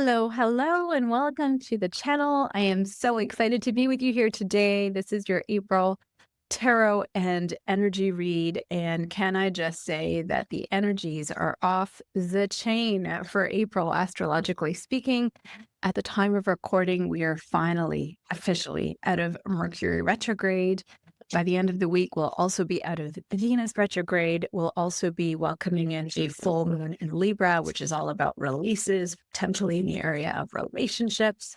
Hello, and welcome to the channel. I am so excited to be with you here today. This is your April tarot and energy read. And can I just say that the energies are off the chain for April, astrologically speaking. At the time of recording, we are finally officially out of Mercury retrograde. By the end of the week, we'll also be out of Venus retrograde. We'll also be welcoming in a full moon in Libra, which is all about releases, potentially in the area of relationships.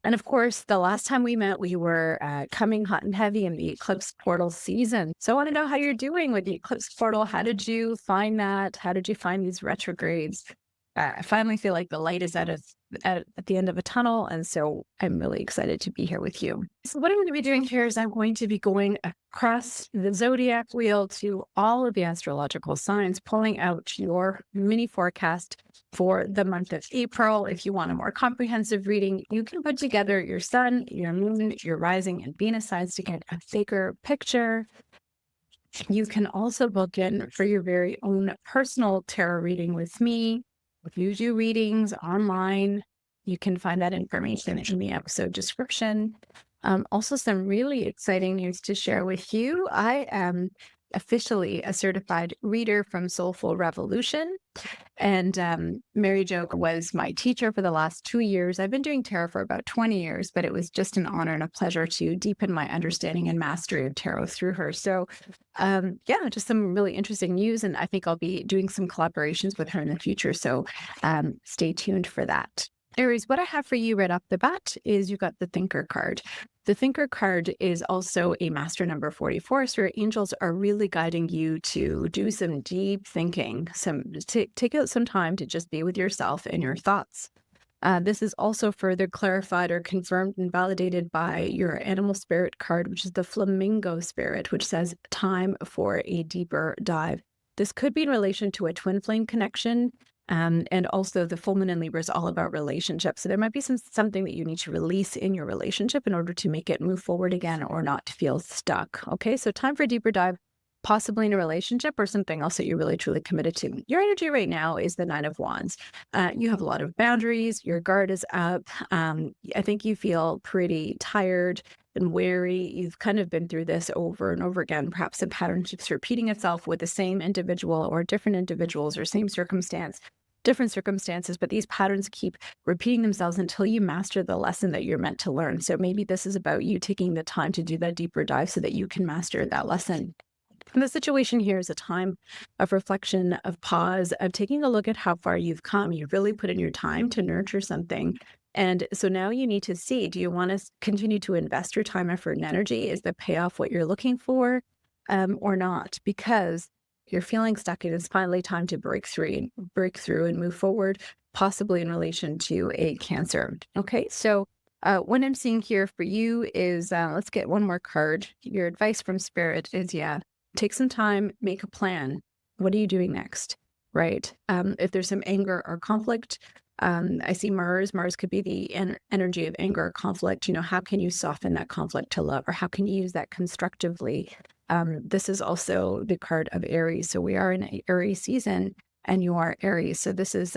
And of course, the last time we met, we were coming hot and heavy in the eclipse portal season. So I want to know how you're doing with the eclipse portal. How did you find that? How did you find these retrogrades? I finally feel like the light is at the end of a tunnel, and so I'm really excited to be here with you. So what I'm going to be doing here is I'm going to be going across the zodiac wheel to all of the astrological signs, pulling out your mini forecast for the month of April. If you want a more comprehensive reading, you can put together your sun, your moon, your rising, and Venus signs to get a bigger picture. You can also book in for your very own personal tarot reading with me. If you do readings online, you can find that information in the episode description. Also, some really exciting news to share with you. I am officially a certified reader from Soulful Revolution. And Mary Joke was my teacher for the last 2 years. I've been doing tarot for about 20 years, but it was just an honor and a pleasure to deepen my understanding and mastery of tarot through her. So yeah, just some really interesting news. And I think I'll be doing some collaborations with her in the future. So stay tuned for that. Aries, what I have for you right off the bat is you got the Thinker card. The Thinker card is also a master number 44. So your angels are really guiding you to do some deep thinking, take out some time to just be with yourself and your thoughts. This is also further clarified or confirmed and validated by your animal spirit card, which is the flamingo spirit, which says time for a deeper dive. This could be in relation to a twin flame connection. And also the full moon in Libra is all about relationships. So there might be something that you need to release in your relationship in order to make it move forward again or not to feel stuck. Okay, so time for a deeper dive, possibly in a relationship or something else that you're really truly committed to. Your energy right now is the Nine of Wands. You have a lot of boundaries. Your guard is up. I think you feel pretty tired and wary. You've kind of been through this over and over again. Perhaps a pattern keeps repeating itself with the same individual or different individuals or same circumstance. Different circumstances, but these patterns keep repeating themselves until you master the lesson that you're meant to learn. So maybe this is about you taking the time to do that deeper dive so that you can master that lesson. And the situation here is a time of reflection, of pause, of taking a look at how far you've come. You've really put in your time to nurture something. And so now you need to see, do you want to continue to invest your time, effort, and energy? Is the payoff what you're looking for or not? Because you're feeling stuck, it is finally time to break through and move forward, possibly in relation to a Cancer. Okay, so what I'm seeing here for you is, let's get one more card. Your advice from Spirit is, take some time, make a plan. What are you doing next, right? If there's some anger or conflict, I see Mars. Mars could be the energy of anger or conflict. How can you soften that conflict to love, or how can you use that constructively? This is also the card of Aries. So we are in Aries season and you are Aries. So this is,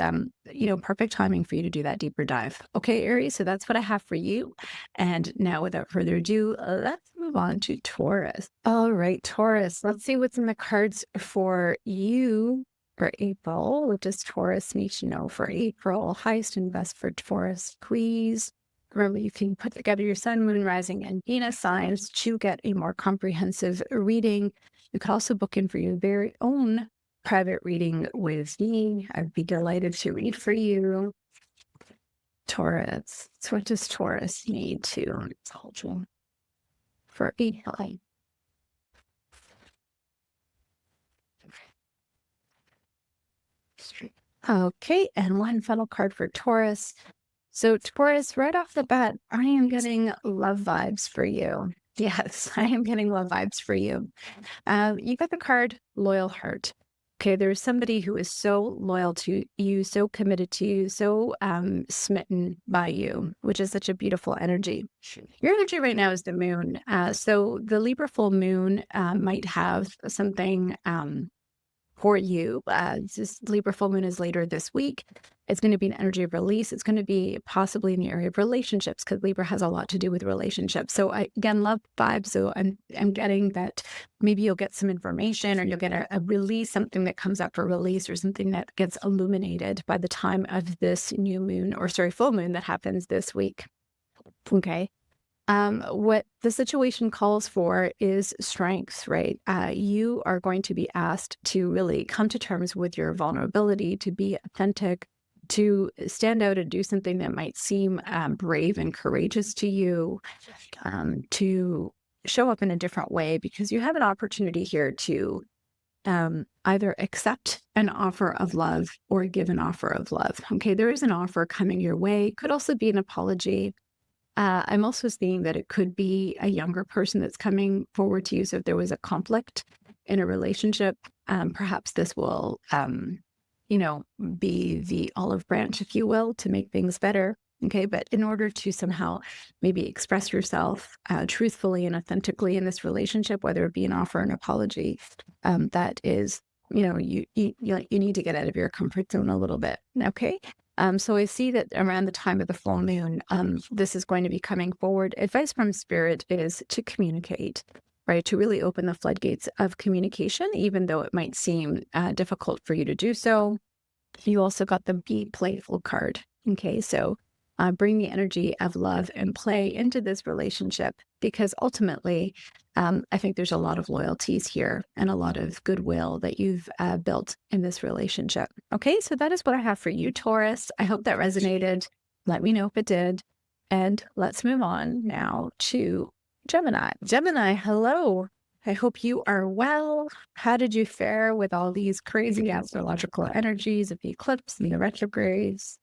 perfect timing for you to do that deeper dive. Okay, Aries. So that's what I have for you. And now without further ado, let's move on to Taurus. All right, Taurus, let's see what's in the cards for you for April. What does Taurus need to know for April? Highest and best for Taurus, please. Remember, you can put together your sun, moon, rising, and Venus signs to get a more comprehensive reading. You could also book in for your very own private reading with me. I'd be delighted to read for you. Taurus. So what does Taurus need to for April? Okay, and one final card for Taurus. So Taurus, right off the bat, I am getting love vibes for you. Yes, I am getting love vibes for you. You got the card Loyal Heart. Okay, there's somebody who is so loyal to you, so committed to you, so smitten by you, which is such a beautiful energy. Your energy right now is the moon. So the Libra full moon might have something for you. This Libra full moon is later this week. It's going to be an energy of release. It's going to be possibly in the area of relationships, because Libra has a lot to do with relationships. So I, again, love vibes. So I'm getting that maybe you'll get some information, or you'll get a release, something that comes up for release, or something that gets illuminated by the time of this new moon, or sorry, full moon that happens this week. Okay. What the situation calls for is strength, right? You are going to be asked to really come to terms with your vulnerability, to be authentic, to stand out and do something that might seem brave and courageous to you, to show up in a different way, because you have an opportunity here to either accept an offer of love or give an offer of love. Okay, there is an offer coming your way. Could also be an apology. I'm also seeing that it could be a younger person that's coming forward to you. So if there was a conflict in a relationship, perhaps this will, be the olive branch, if you will, to make things better. Okay. But in order to somehow maybe express yourself truthfully and authentically in this relationship, whether it be an offer or an apology, that is, you need to get out of your comfort zone a little bit. Okay. So I see that around the time of the full moon, this is going to be coming forward. Advice from Spirit is to communicate, right? To really open the floodgates of communication, even though it might seem difficult for you to do so. You also got the Be Playful card. Okay, so bring the energy of love and play into this relationship, because ultimately, I think there's a lot of loyalties here and a lot of goodwill that you've built in this relationship. Okay, so that is what I have for you, Taurus. I hope that resonated. Let me know if it did. And let's move on now to Gemini. Gemini, hello. I hope you are well. How did you fare with all these crazy astrological energies of the eclipse and the retrogrades?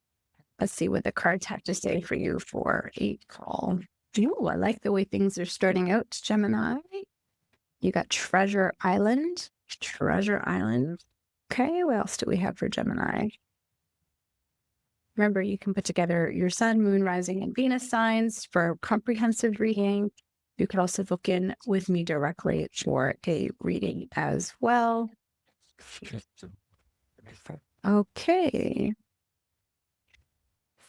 Let's see what the cards have to say for you for April. Oh, I like the way things are starting out, Gemini. You got Treasure Island. Treasure Island. Okay, what else do we have for Gemini? Remember, you can put together your sun, moon, rising, and Venus signs for comprehensive reading. You could also book in with me directly for a reading as well. Okay.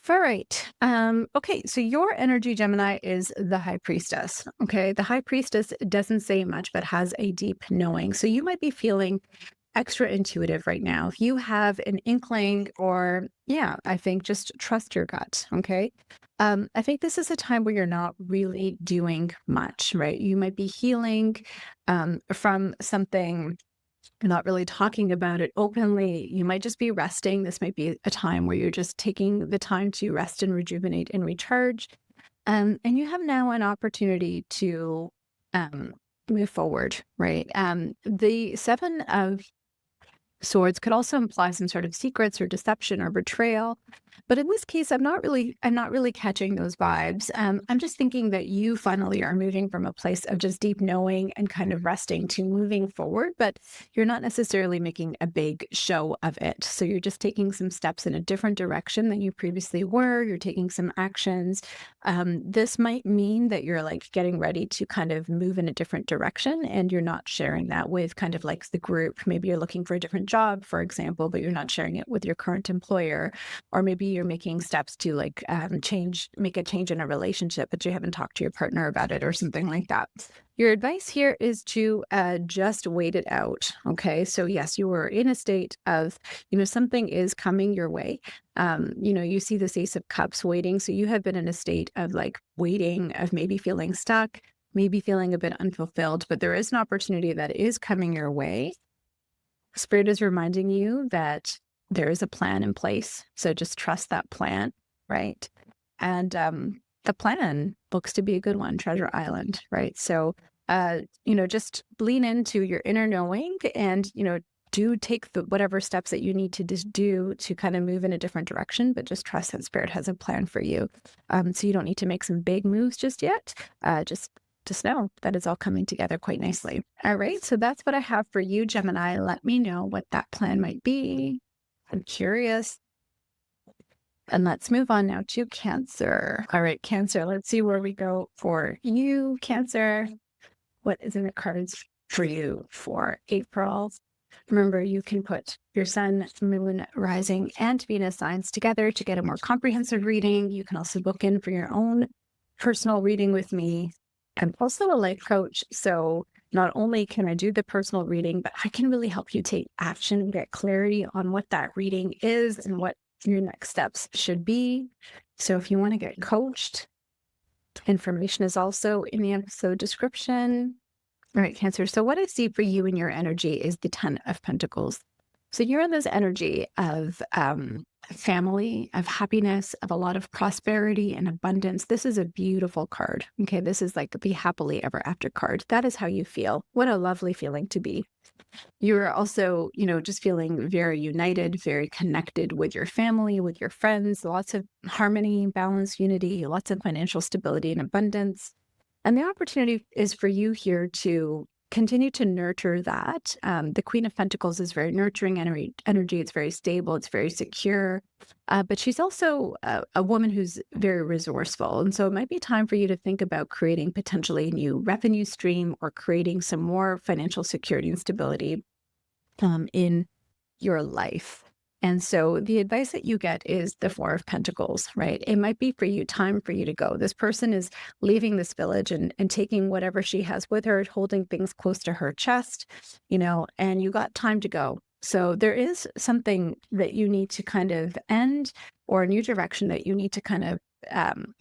All right. Okay. So your energy, Gemini, is the High Priestess. Okay. The High Priestess doesn't say much, but has a deep knowing. So you might be feeling extra intuitive right now. If you have an inkling, or I think just trust your gut. Okay. I think this is a time where you're not really doing much, right? You might be healing from something. You're not really talking about it openly. You might just be resting. This might be a time where you're just taking the time to rest and rejuvenate and recharge. And you have now an opportunity to move forward, right? The Seven of Swords could also imply some sort of secrets or deception or betrayal. But in this case, I'm not really catching those vibes. I'm just thinking that you finally are moving from a place of just deep knowing and kind of resting to moving forward, but you're not necessarily making a big show of it. So you're just taking some steps in a different direction than you previously were. You're taking some actions. This might mean that you're like getting ready to kind of move in a different direction, and you're not sharing that with kind of like the group. Maybe you're looking for a different job, for example, but you're not sharing it with your current employer. Or maybe you're making steps to like make a change in a relationship, but you haven't talked to your partner about it or something like that. Your advice here is to just wait it out. Okay. So yes, you were in a state of, something is coming your way. You see this Ace of Cups waiting. So you have been in a state of like waiting, of maybe feeling stuck, maybe feeling a bit unfulfilled, but there is an opportunity that is coming your way. Spirit is reminding you that there is a plan in place. So just trust that plan, right? And the plan looks to be a good one, Treasure Island, right? So, just lean into your inner knowing and, do take whatever steps that you need to do to kind of move in a different direction, but just trust that Spirit has a plan for you. So you don't need to make some big moves just yet. Just know that it's all coming together quite nicely. All right. So that's what I have for you, Gemini. Let me know what that plan might be. I'm curious. And let's move on now to Cancer. All right, Cancer, let's see where we go for you, Cancer. What is in the cards for you for April? Remember, you can put your sun, moon, rising, and Venus signs together to get a more comprehensive reading. You can also book in for your own personal reading with me. I'm also a life coach, so not only can I do the personal reading, but I can really help you take action and get clarity on what that reading is and what your next steps should be. So if you want to get coached, information is also in the episode description. All right, Cancer. So what I see for you in your energy is the 10 of Pentacles. So you're in this energy of family, of happiness, of a lot of prosperity and abundance. This is a beautiful card. Okay, this is like the happily ever after card. That is how you feel. What a lovely feeling to be. You're also, just feeling very united, very connected with your family, with your friends, lots of harmony, balance, unity, lots of financial stability and abundance. And the opportunity is for you here to continue to nurture that. The Queen of Pentacles is very nurturing energy. It's very stable. It's very secure. But she's also a woman who's very resourceful. And so it might be time for you to think about creating potentially a new revenue stream or creating some more financial security and stability in your life. And so the advice that you get is the 4 of Pentacles, right? It might be for you, time for you to go. This person is leaving this village and taking whatever she has with her, holding things close to her chest, and you got time to go. So there is something that you need to kind of end, or a new direction that you need to kind of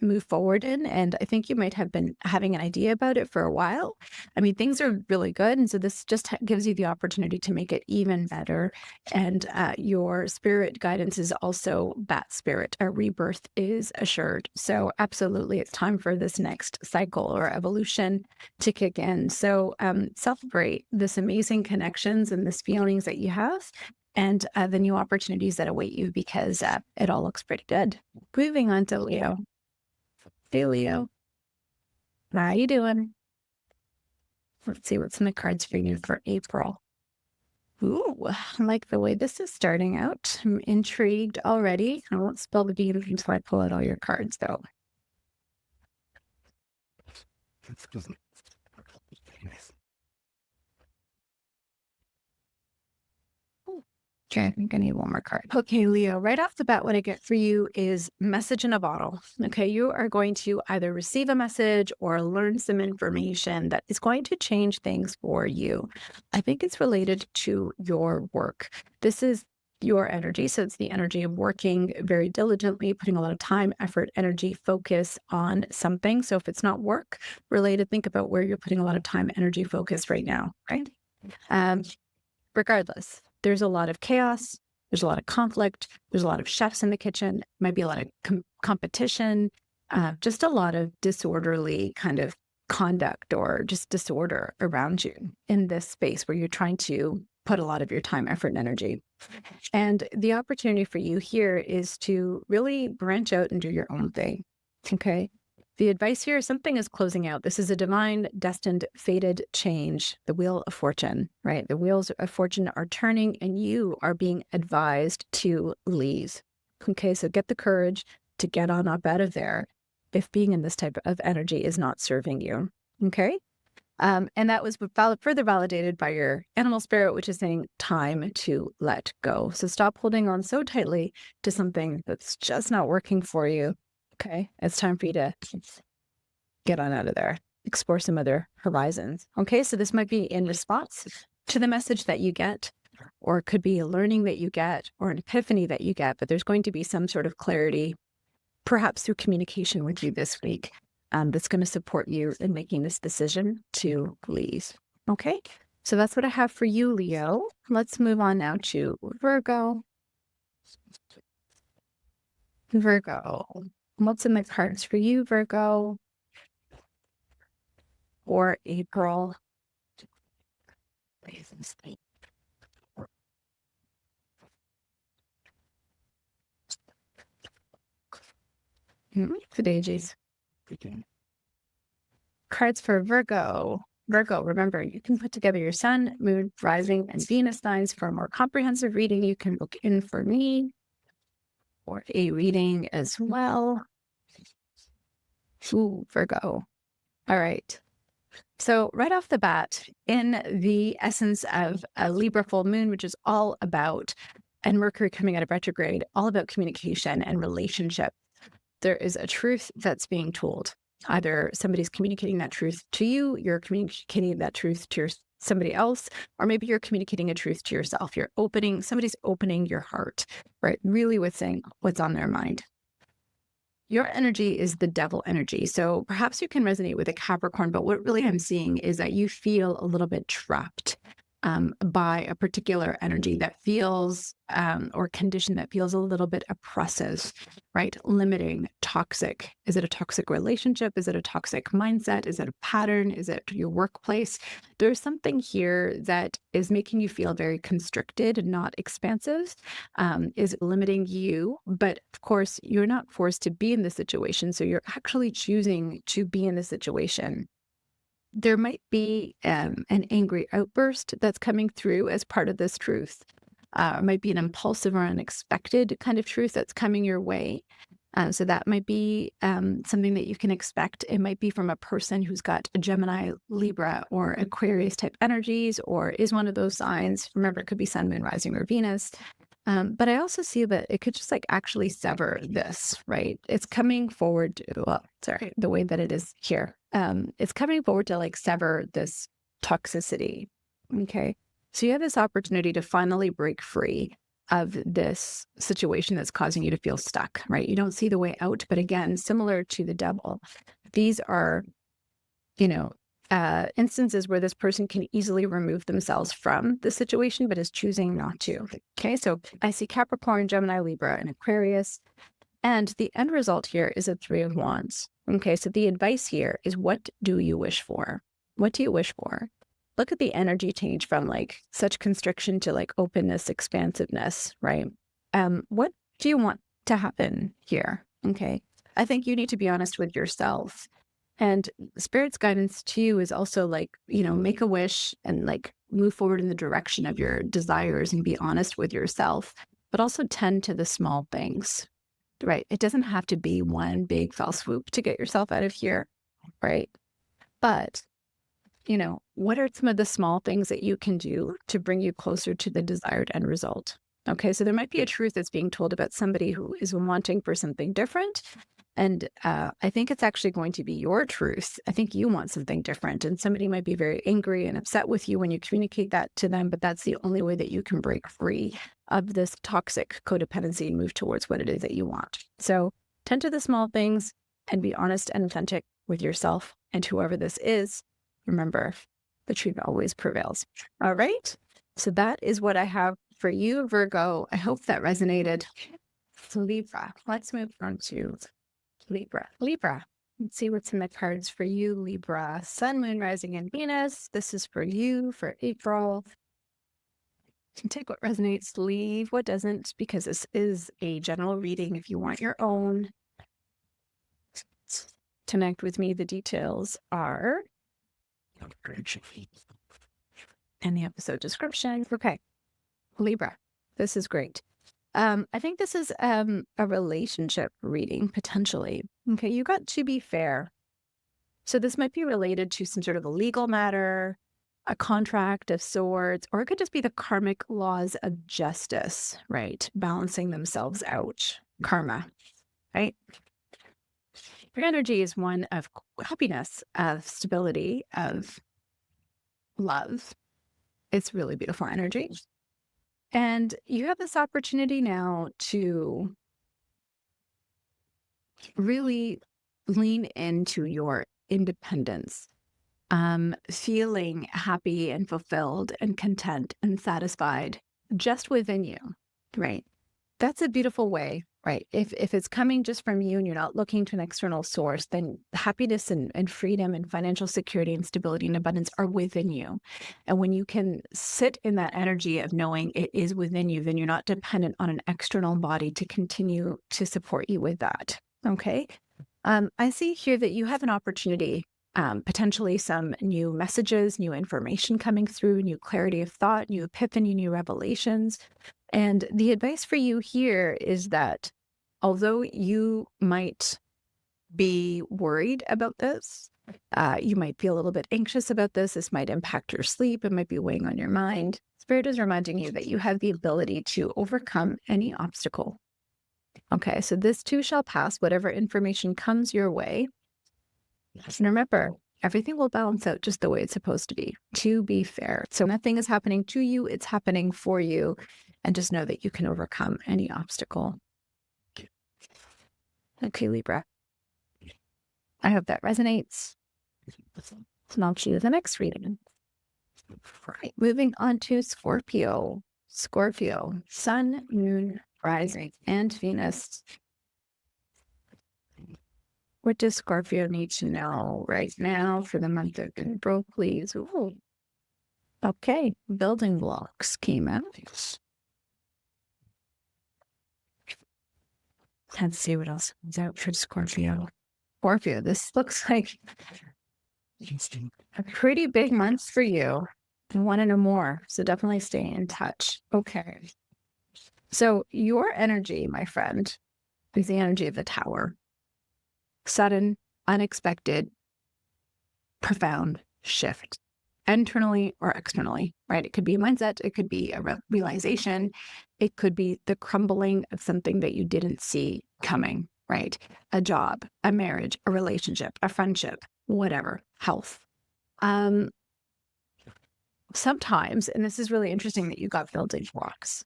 move forward in. And I think you might have been having an idea about it for a while. I mean, things are really good. And so this just gives you the opportunity to make it even better. And your spirit guidance is also bat spirit. A rebirth is assured. So absolutely, it's time for this next cycle or evolution to kick in. So celebrate this amazing connections and this feelings that you have, and the new opportunities that await you, because it all looks pretty good. Moving on to Leo. Hey, Leo. How you doing? Let's see what's in the cards for you for April. Ooh, I like the way this is starting out. I'm intrigued already. I won't spill the beans until I pull out all your cards, though. Okay, I think I need one more card. Okay, Leo, right off the bat, what I get for you is message in a bottle. Okay, you are going to either receive a message or learn some information that is going to change things for you. I think it's related to your work. This is your energy. So it's the energy of working very diligently, putting a lot of time, effort, energy, focus on something. So if it's not work related, think about where you're putting a lot of time, energy, focus right now, right? Regardless, there's a lot of chaos, there's a lot of conflict, there's a lot of chefs in the kitchen, might be a lot of competition, just a lot of disorderly kind of conduct or just disorder around you in this space where you're trying to put a lot of your time, effort, and energy. And the opportunity for you here is to really branch out and do your own thing, okay? The advice here is something is closing out. This is a divine, destined, fated change, the wheel of fortune, right? The wheels of fortune are turning and you are being advised to leave. Okay, so get the courage to get on up out of there if being in this type of energy is not serving you, okay? And that was further validated by your animal spirit, which is saying time to let go. So stop holding on so tightly to something that's just not working for you. Okay, it's time for you to get on out of there, explore some other horizons. Okay, so this might be in response to the message that you get, or it could be a learning that you get, or an epiphany that you get, but there's going to be some sort of clarity, perhaps through communication with you this week, that's going to support you in making this decision to leave. Okay, so that's what I have for you, Leo. Let's move on now to Virgo. Virgo. What's in the cards for you, Virgo, or April? Daisies. Cards for Virgo. Virgo, remember, you can put together your sun, moon, rising, and Venus signs for a more comprehensive reading. You can book in for me or a reading as well. Ooh, Virgo. All right. So right off the bat, in the essence of a Libra full moon, which is all about, and Mercury coming out of retrograde, all about communication and relationship, there is a truth that's being told. Either somebody's communicating that truth to you, you're communicating that truth to somebody else, or maybe you're communicating a truth to yourself. Somebody's opening your heart, right? Really with saying what's on their mind. Your energy is the devil energy. So perhaps you can resonate with a Capricorn, but what really I'm seeing is that you feel a little bit trapped by a particular energy that feels, or condition that feels a little bit oppressive, right? Limiting, toxic. Is it a toxic relationship? Is it a toxic mindset? Is it a pattern? Is it your workplace? There's something here that is making you feel very constricted and not expansive, is limiting you. But of course, you're not forced to be in this situation. So you're actually choosing to be in the situation. There might be an angry outburst that's coming through as part of this truth. It might be an impulsive or unexpected kind of truth that's coming your way. So that might be something that you can expect. It might be from a person who's got a Gemini, Libra, or Aquarius type energies, or is one of those signs. Remember, it could be Sun, Moon, Rising, or Venus. But I also see that it could just like actually sever this, right? It's coming forward to, the way that it is here. It's coming forward to like sever this toxicity. Okay. So you have this opportunity to finally break free of this situation that's causing you to feel stuck, right? You don't see the way out, but again, similar to the devil, these are, instances where this person can easily remove themselves from the situation, but is choosing not to. Okay, so I see Capricorn, Gemini, Libra, and Aquarius. And the end result here is a 3 of Wands. Okay, so the advice here is, what do you wish for? What do you wish for? Look at the energy change from like such constriction to like openness, expansiveness, right? What do you want to happen here? Okay, I think you need to be honest with yourself. And Spirit's guidance to you is also like, make a wish and like move forward in the direction of your desires and be honest with yourself, but also tend to the small things, right? It doesn't have to be one big fell swoop to get yourself out of here, right? But, what are some of the small things that you can do to bring you closer to the desired end result? Okay, so there might be a truth that's being told about somebody who is wanting for something different. And I think it's actually going to be your truth. I think you want something different, and somebody might be very angry and upset with you when you communicate that to them, but that's the only way that you can break free of this toxic codependency and move towards what it is that you want. So tend to the small things and be honest and authentic with yourself and whoever this is. Remember, the truth always prevails. All right. So that is what I have for you, Virgo. I hope that resonated. So Libra, let's move on to Libra. Let's see what's in the cards for you, Libra. Sun, Moon, Rising, and Venus. This is for you for April. Take what resonates, leave what doesn't, because this is a general reading. If you want your own, connect with me. The details are in the episode description. Okay, Libra, this is great. I think this is a relationship reading, potentially. Okay, you got to be fair. So this might be related to some sort of a legal matter, a contract of sorts, or it could just be the karmic laws of justice, right? Balancing themselves out. Karma, right? Your energy is one of happiness, of stability, of love. It's really beautiful energy. And you have this opportunity now to really lean into your independence, feeling happy and fulfilled and content and satisfied just within you, right? That's a beautiful way, right? If it's coming just from you and you're not looking to an external source, then happiness and freedom and financial security and stability and abundance are within you. And when you can sit in that energy of knowing it is within you, then you're not dependent on an external body to continue to support you with that. Okay. I see here that you have an opportunity, potentially some new messages, new information coming through, new clarity of thought, new epiphany, new revelations. And the advice for you here is that although you might be worried about this, You might be a little bit anxious about this. This might impact your sleep. It might be weighing on your mind. Spirit is reminding you that you have the ability to overcome any obstacle. Okay, so this too shall pass, whatever information comes your way. And remember, everything will balance out just the way it's supposed to be fair. So nothing is happening to you, it's happening for you. And just know that you can overcome any obstacle. Okay, Libra. I hope that resonates. And I'll choose the next reading. Right, moving on to Scorpio. Scorpio, Sun, Moon, Rising, and Venus. What does Scorpio need to know right now for the month of April, please? Ooh. Okay, building blocks came out. Let's see what else comes out for Scorpio. Scorpio, this looks like a pretty big month for you. I want to know more, so definitely stay in touch. Okay. So your energy, my friend, is the energy of the Tower. Sudden, unexpected, profound shift, internally or externally, right? It could be a mindset, it could be a realization, it could be the crumbling of something that you didn't see coming, right? A job, a marriage, a relationship, a friendship, whatever, health. Sometimes, and this is really interesting that you got building blocks,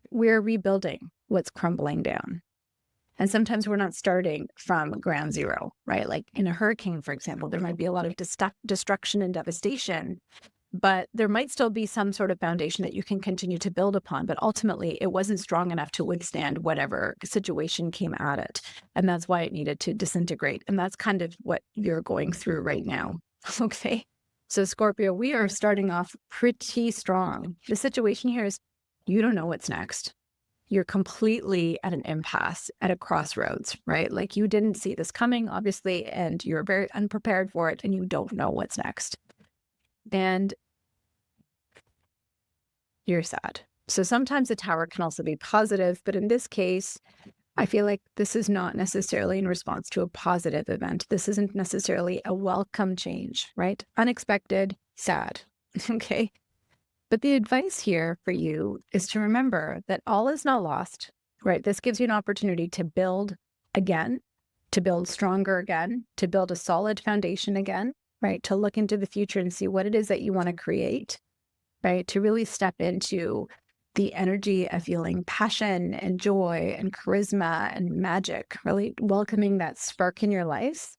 we're rebuilding what's crumbling down. And sometimes we're not starting from ground zero, right? Like in a hurricane, for example, there might be a lot of destruction and devastation, but there might still be some sort of foundation that you can continue to build upon. But ultimately, it wasn't strong enough to withstand whatever situation came at it. And that's why it needed to disintegrate. And that's kind of what you're going through right now. Okay. So Scorpio, we are starting off pretty strong. The situation here is you don't know what's next. You're completely at an impasse, at a crossroads, right? Like you didn't see this coming, obviously, and you're very unprepared for it, and you don't know what's next. And you're sad. So sometimes the Tower can also be positive, but in this case, I feel like this is not necessarily in response to a positive event. This isn't necessarily a welcome change, right? Unexpected, sad, okay? But the advice here for you is to remember that all is not lost, right? This gives you an opportunity to build again, to build stronger again, to build a solid foundation again, right? To look into the future and see what it is that you want to create, right? To really step into the energy of feeling passion and joy and charisma and magic, really welcoming that spark in your life.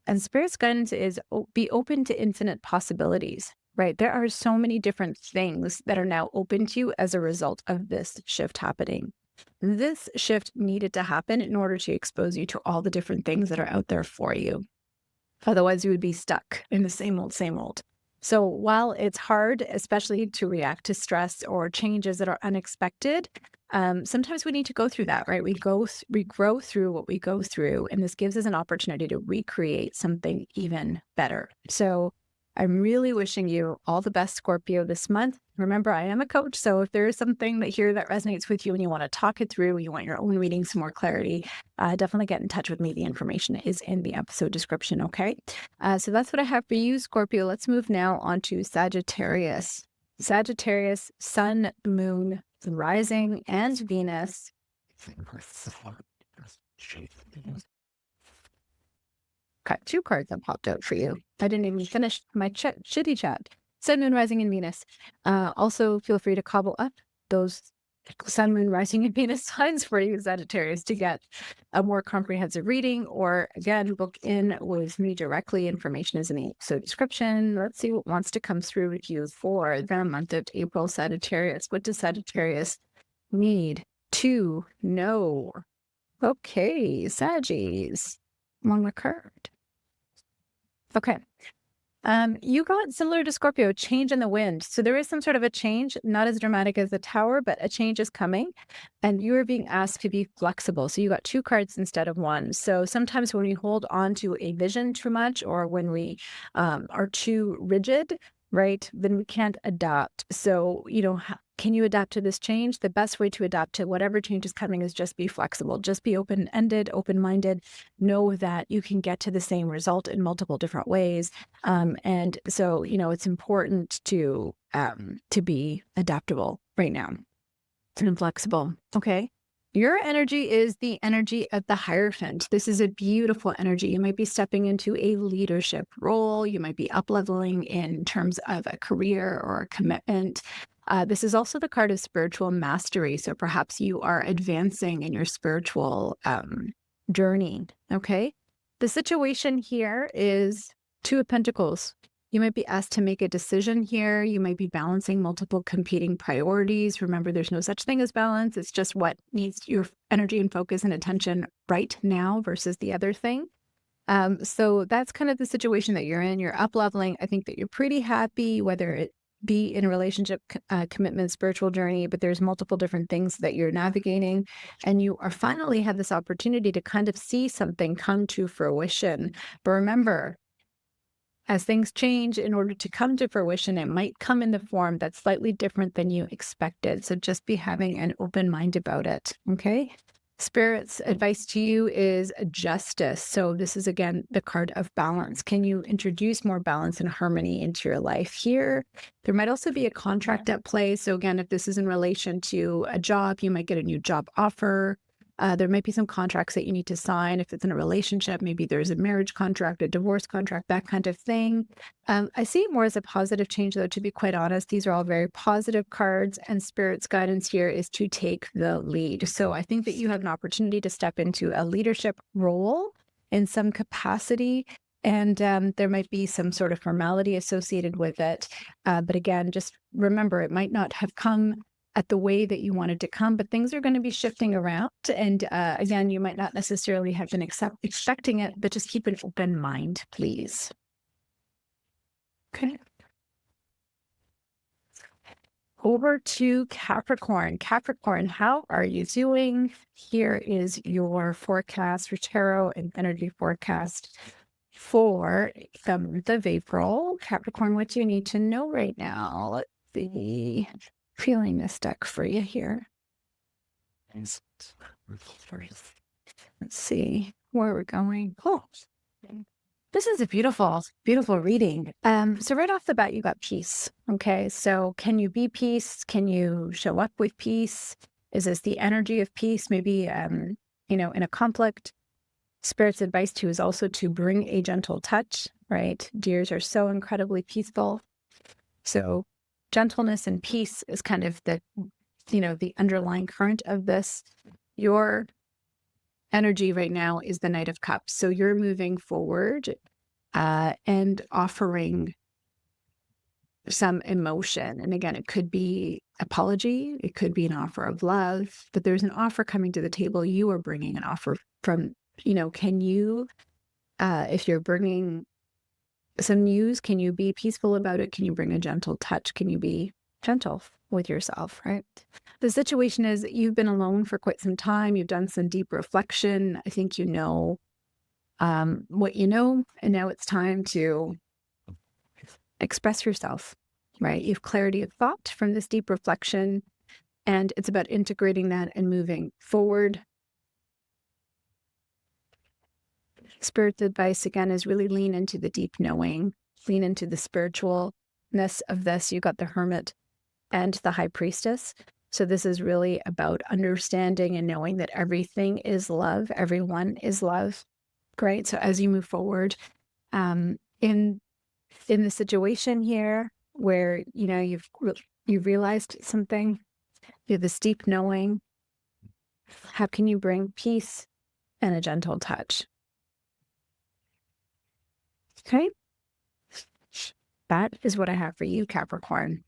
And Spirit's guidance is be open to infinite possibilities, right? There are so many different things that are now open to you as a result of this shift happening. This shift needed to happen in order to expose you to all the different things that are out there for you. Otherwise, you would be stuck in the same old, same old. So while it's hard, especially to react to stress or changes that are unexpected, sometimes we need to go through that, right? We grow through what we go through, and this gives us an opportunity to recreate something even better. So I'm really wishing you all the best, Scorpio, this month. Remember, I am a coach, so if there is something here that resonates with you and you want to talk it through, you want your own reading, some more clarity, definitely get in touch with me. The information is in the episode description, okay? So that's what I have for you, Scorpio. Let's move now on to Sagittarius. Sagittarius, Sun, Moon, Rising, and Venus. Got two cards that popped out for you. I didn't even finish my shitty chat. Sun, Moon, Rising, and Venus. Also, feel free to cobble up those Sun, Moon, Rising, and Venus signs for you, Sagittarius, to get a more comprehensive reading, or again, book in with me directly. Information is in the episode description. Let's see what wants to come through with you for the month of April, Sagittarius. What does Sagittarius need to know? Okay, Saggies, among the card. Okay. You got similar to Scorpio, change in the wind. So there is some sort of a change, not as dramatic as the Tower, but a change is coming, and you are being asked to be flexible. So you got two cards instead of one. So sometimes when we hold on to a vision too much, or when we are too rigid, right? Then we can't adapt. So, can you adapt to this change? The best way to adapt to whatever change is coming is just be flexible, just be open-ended, open-minded, know that you can get to the same result in multiple different ways. And so, it's important to be adaptable right now and flexible. Okay. Your energy is the energy of the Hierophant. This is a beautiful energy. You might be stepping into a leadership role. You might be up-leveling in terms of a career or a commitment. This is also the card of spiritual mastery. So perhaps you are advancing in your spiritual journey. Okay. The situation here is Two of Pentacles. You might be asked to make a decision here. You might be balancing multiple competing priorities. Remember, there's no such thing as balance. It's just what needs your energy and focus and attention right now versus the other thing. So that's kind of the situation that you're in. You're up-leveling. I think that you're pretty happy, whether it be in a relationship, commitment, spiritual journey, but there's multiple different things that you're navigating. And you are finally have this opportunity to kind of see something come to fruition. But remember, as things change, in order to come to fruition, it might come in the form that's slightly different than you expected. So just be having an open mind about it, okay? Spirit's advice to you is justice. So this is, again, the card of balance. Can you introduce more balance and harmony into your life here? There might also be a contract at play. So again, if this is in relation to a job, you might get a new job offer. There might be some contracts that you need to sign. If it's in a relationship, maybe there's a marriage contract, a divorce contract, that kind of thing. I see it more as a positive change, though, to be quite honest. These are all very positive cards, and Spirit's guidance here is to take the lead. So I think that you have an opportunity to step into a leadership role in some capacity, and there might be some sort of formality associated with it. But again, just remember, it might not have come at the way that you wanted to come, but things are going to be shifting around. And again, you might not necessarily have been expecting it, but just keep an open mind, please. Okay. Over to Capricorn. Capricorn, how are you doing? Here is your forecast, your tarot and energy forecast for the month of April. Capricorn, what do you need to know right now? Let's see. Feeling this deck for you here. Let's see where we're going. Oh, this is a beautiful, beautiful reading. So right off the bat, you got peace. Okay, so can you be peace? Can you show up with peace? Is this the energy of peace? Maybe, in a conflict. Spirit's advice to is also to bring a gentle touch, right? Deers are so incredibly peaceful. So gentleness and peace is kind of the underlying current of this. Your energy right now is the Knight of Cups. So you're moving forward and offering some emotion. And again, it could be apology. It could be an offer of love, but there's an offer coming to the table. You are bringing an offer from, can you, if you're bringing some news, can you be peaceful about it? Can you bring a gentle touch? Can you be gentle with yourself, right? The situation is you've been alone for quite some time. You've done some deep reflection. I think you know what you know, and now it's time to express yourself, right? You have clarity of thought from this deep reflection, and it's about integrating that and moving forward. Spirit's advice, again, is really lean into the deep knowing, lean into the spiritualness of this. You got the Hermit and the High Priestess. So this is really about understanding and knowing that everything is love. Everyone is love. Great. So as you move forward, in the situation here where, you've realized something, you have this deep knowing, how can you bring peace and a gentle touch? Okay. That is what I have for you, Capricorn.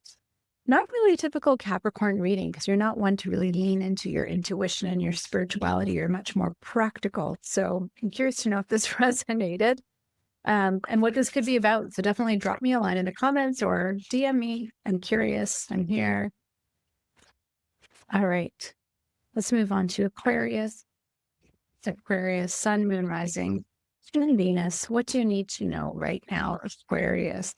Not really a typical Capricorn reading because you're not one to really lean into your intuition and your spirituality. You're much more practical. So I'm curious to know if this resonated and what this could be about. So definitely drop me a line in the comments or DM me. I'm curious. I'm here. All right. Let's move on to Aquarius. Aquarius, Sun, Moon, Rising, and Venus. What do you need to know right now, Aquarius?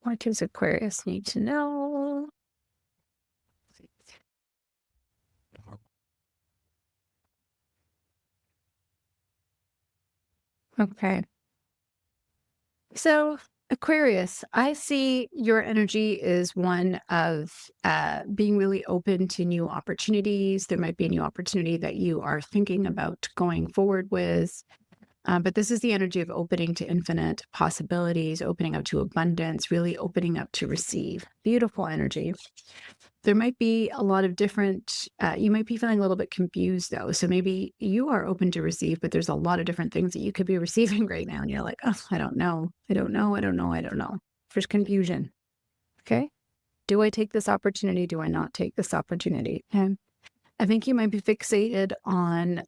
What does Aquarius need to know? Okay. So, Aquarius, I see your energy is one of being really open to new opportunities. There might be a new opportunity that you are thinking about going forward with. But this is the energy of opening to infinite possibilities, opening up to abundance, really opening up to receive. Beautiful energy. There might be a lot of different, you might be feeling a little bit confused though. So maybe you are open to receive, but there's a lot of different things that you could be receiving right now. And you're like, oh, I don't know. I don't know. I don't know. I don't know. There's confusion. Okay. Do I take this opportunity? Do I not take this opportunity? Okay. I think you might be fixated on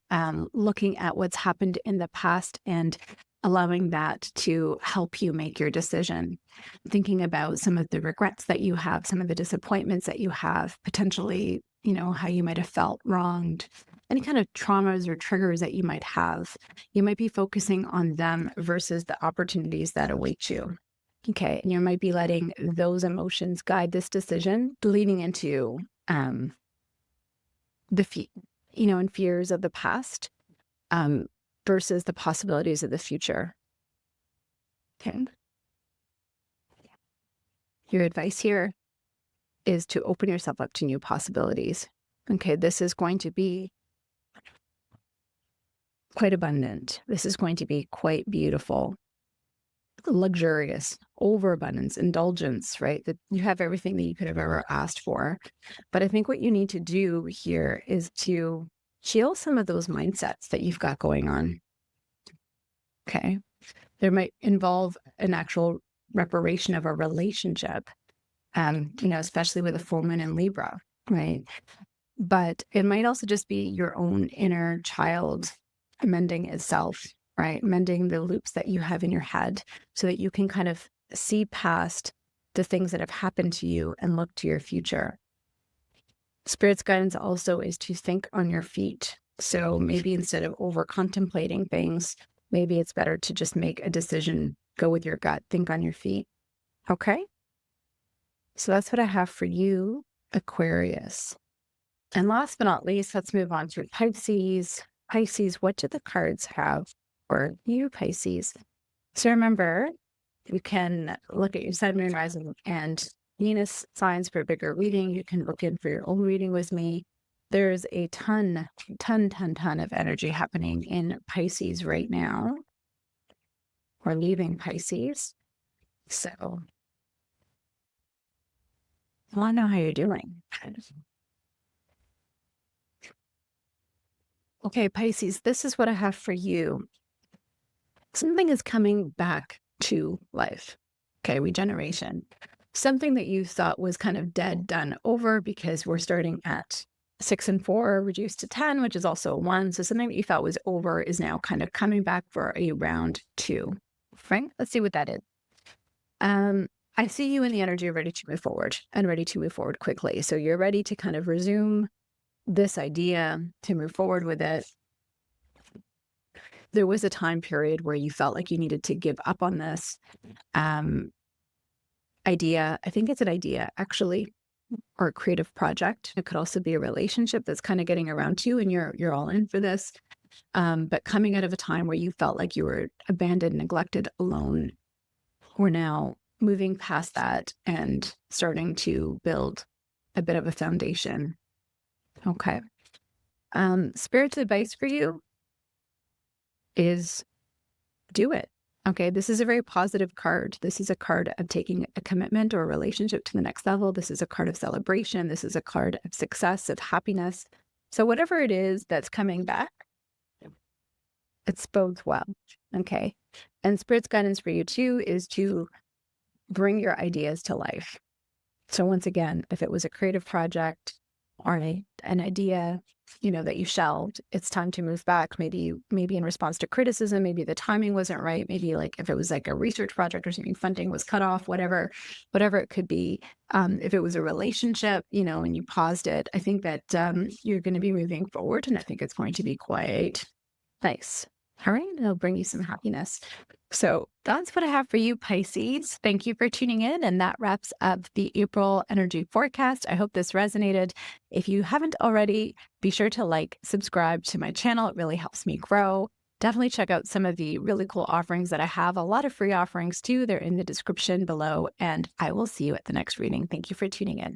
looking at what's happened in the past and allowing that to help you make your decision. Thinking about some of the regrets that you have, some of the disappointments that you have, potentially, how you might have felt wronged, any kind of traumas or triggers that you might have. You might be focusing on them versus the opportunities that await you. Okay. And you might be letting those emotions guide this decision, leading into and fears of the past versus the possibilities of the future. Okay. Your advice here is to open yourself up to new possibilities. Okay, this is going to be quite abundant. This is going to be quite beautiful, luxurious, overabundance, indulgence, right? That you have everything that you could have ever asked for. But I think what you need to do here is to heal some of those mindsets that you've got going on. Okay. There might involve an actual reparation of a relationship, especially with a full moon in Libra, right? But it might also just be your own inner child mending itself, right? Mending the loops that you have in your head so that you can kind of see past the things that have happened to you and look to your future. Spirit's guidance also is to think on your feet. So maybe instead of over contemplating things, maybe it's better to just make a decision, go with your gut, think on your feet. Okay. So that's what I have for you, Aquarius. And last but not least, let's move on to Pisces. Pisces, what do the cards have for you, Pisces? So remember, you can look at your sun, moon, rising, and Venus signs for a bigger reading. You can look in for your own reading with me. There's a ton of energy happening in Pisces right now. We're leaving Pisces. So I want to know how you're doing. Okay, Pisces, this is what I have for you. Something is coming back to life. Okay, regeneration. Something that you thought was kind of dead, done, over, because we're starting at 6 and 4, reduced to 10, which is also a 1. So something that you thought was over is now kind of coming back for a round 2. Right? Let's see what that is. I see you in the energy of ready to move forward and ready to move forward quickly. So you're ready to kind of resume this idea, to move forward with it. There was a time period where you felt like you needed to give up on this idea. I think it's an idea, actually, or a creative project. It could also be a relationship that's kind of getting around to you and you're all in for this. But coming out of a time where you felt like you were abandoned, neglected, alone, we're now moving past that and starting to build a bit of a foundation. Okay. Spirit's advice for you is do it. Okay, this is a very positive card. This is a card of taking a commitment or a relationship to the next level. This is a card of celebration. This is a card of success, of happiness. So whatever it is that's coming back, it bodes well. Okay. And Spirit's guidance for you too is to bring your ideas to life. So once again, if it was a creative project or an idea, that you shelved. It's time to move back. Maybe in response to criticism, maybe the timing wasn't right. Maybe like if it was like a research project or something, funding was cut off, whatever it could be. If it was a relationship, and you paused it, I think that you're going to be moving forward, and I think it's going to be quite nice. All right, it'll bring you some happiness. So that's what I have for you, Pisces. Thank you for tuning in. And that wraps up the April energy forecast. I hope this resonated. If you haven't already, be sure to like, subscribe to my channel. It really helps me grow. Definitely check out some of the really cool offerings that I have. A lot of free offerings too. They're in the description below. And I will see you at the next reading. Thank you for tuning in.